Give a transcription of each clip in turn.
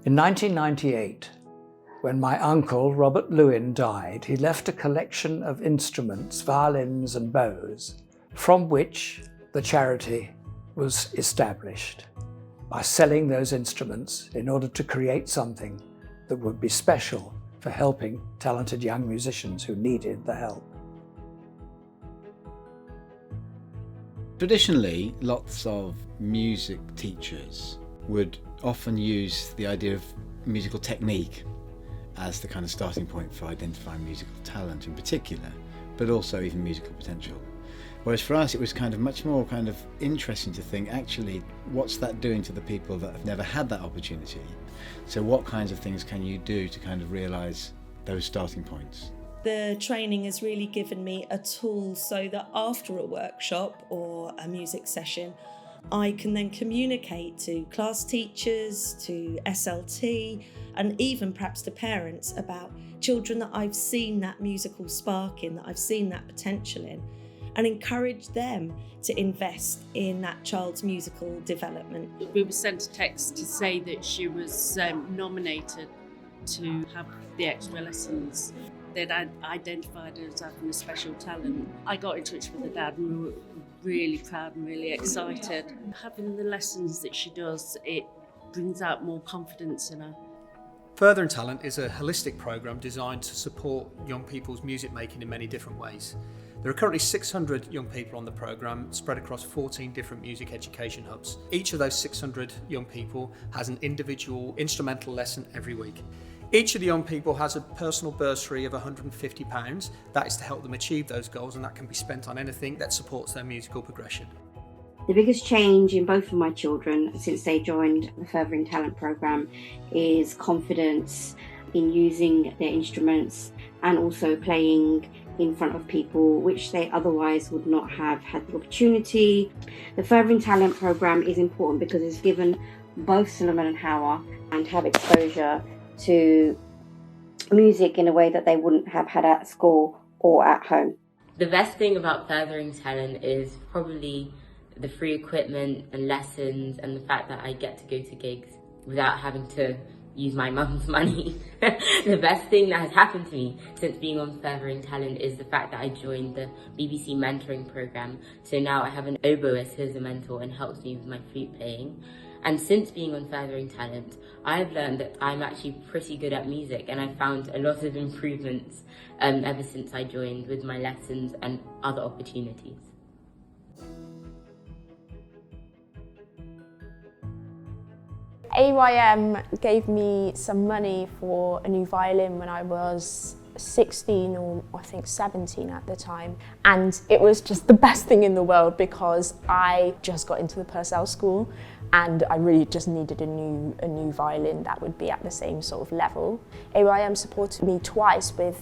In 1998, when my uncle, Robert Lewin, died, he left a collection of instruments, violins and bows, from which the charity was established by selling those instruments in order to create something that would be special for helping talented young musicians who needed the help. Traditionally, lots of music teachers would often use the idea of musical technique as the kind of starting point for identifying musical talent in particular, but also even musical potential. Whereas for us, it was kind of much more kind of interesting to think, actually, what's that doing to the people that have never had that opportunity? So what kinds of things can you do to kind of realise those starting points? The training has really given me a tool so that after a workshop or a music session, I can then communicate to class teachers, to SLT, and even perhaps to parents about children that I've seen that musical spark in, that I've seen that potential in, and encourage them to invest in that child's musical development. We were sent a text to say that she was nominated to have the extra lessons. They'd identified her as having a special talent. I got in touch with the dad and we were really proud and really excited. Having the lessons that she does, it brings out more confidence in her. Furthering Talent is a holistic programme designed to support young people's music making in many different ways. There are currently 600 young people on the programme spread across 14 different music education hubs. Each of those 600 young people has an individual instrumental lesson every week. Each of the young people has a personal bursary of £150. That is to help them achieve those goals, and that can be spent on anything that supports their musical progression. The biggest change in both of my children since they joined the Furthering Talent programme is confidence in using their instruments and also playing in front of people which they otherwise would not have had the opportunity. The Furthering Talent programme is important because it's given both Solomon and Howard and have exposure to music in a way that they wouldn't have had at school or at home. The best thing about Furthering Talent is probably the free equipment and lessons and the fact that I get to go to gigs without having to use my mum's money. The best thing that has happened to me since being on Furthering Talent is the fact that I joined the BBC mentoring programme. So now I have an oboist who's a mentor and helps me with my flute playing. And since being on Furthering Talent, I've learned that I'm actually pretty good at music, and I've found a lot of improvements ever since I joined with my lessons and other opportunities. AYM gave me some money for a new violin when I was 16 or I think 17 at the time, and it was just the best thing in the world because I just got into the Purcell school and I really just needed a new violin that would be at the same sort of level. AYM supported me twice with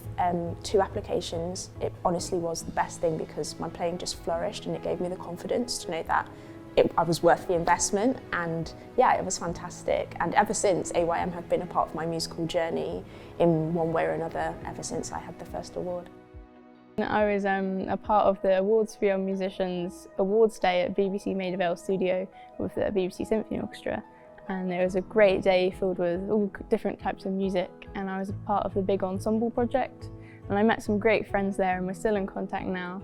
2 applications. It honestly was the best thing because my playing just flourished and it gave me the confidence to know that I was worth the investment, and yeah, it was fantastic. And ever since, AYM have been a part of my musical journey in one way or another ever since I had the first award. I was a part of the Awards for Young Musicians Awards Day at BBC Maida Vale Studio with the BBC Symphony Orchestra, and it was a great day filled with all different types of music, and I was a part of the big ensemble project, and I met some great friends there and we're still in contact now.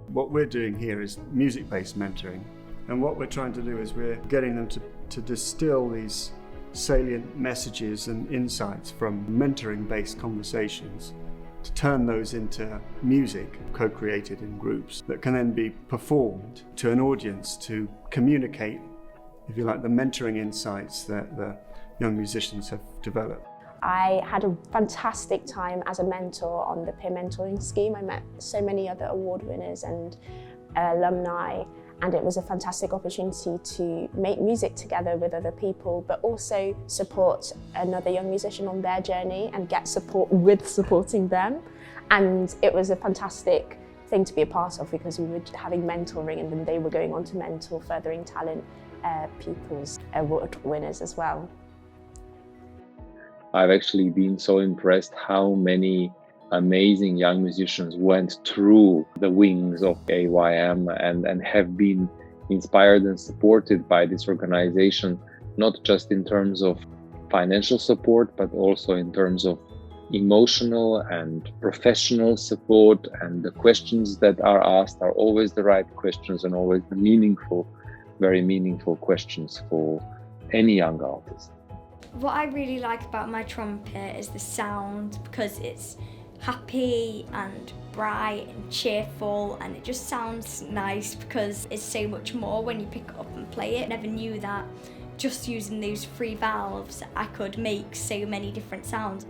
What we're doing here is music-based mentoring, and what we're trying to do is we're getting them to distill these salient messages and insights from mentoring-based conversations, to turn those into music co-created in groups that can then be performed to an audience to communicate, if you like, the mentoring insights that the young musicians have developed. I had a fantastic time as a mentor on the peer mentoring scheme. I met so many other award winners and alumni, and it was a fantastic opportunity to make music together with other people, but also support another young musician on their journey and get support with supporting them. And it was a fantastic thing to be a part of because we were having mentoring, and then they were going on to mentor Furthering Talent people's award winners as well. I've actually been so impressed how many amazing young musicians went through the wings of AYM and have been inspired and supported by this organization, not just in terms of financial support, but also in terms of emotional and professional support, and the questions that are asked are always the right questions and always the meaningful, very meaningful questions for any young artist. What I really like about my trumpet is the sound, because it's happy and bright and cheerful, and it just sounds nice because it's so much more when you pick it up and play it. I never knew that just using those 3 valves I could make so many different sounds.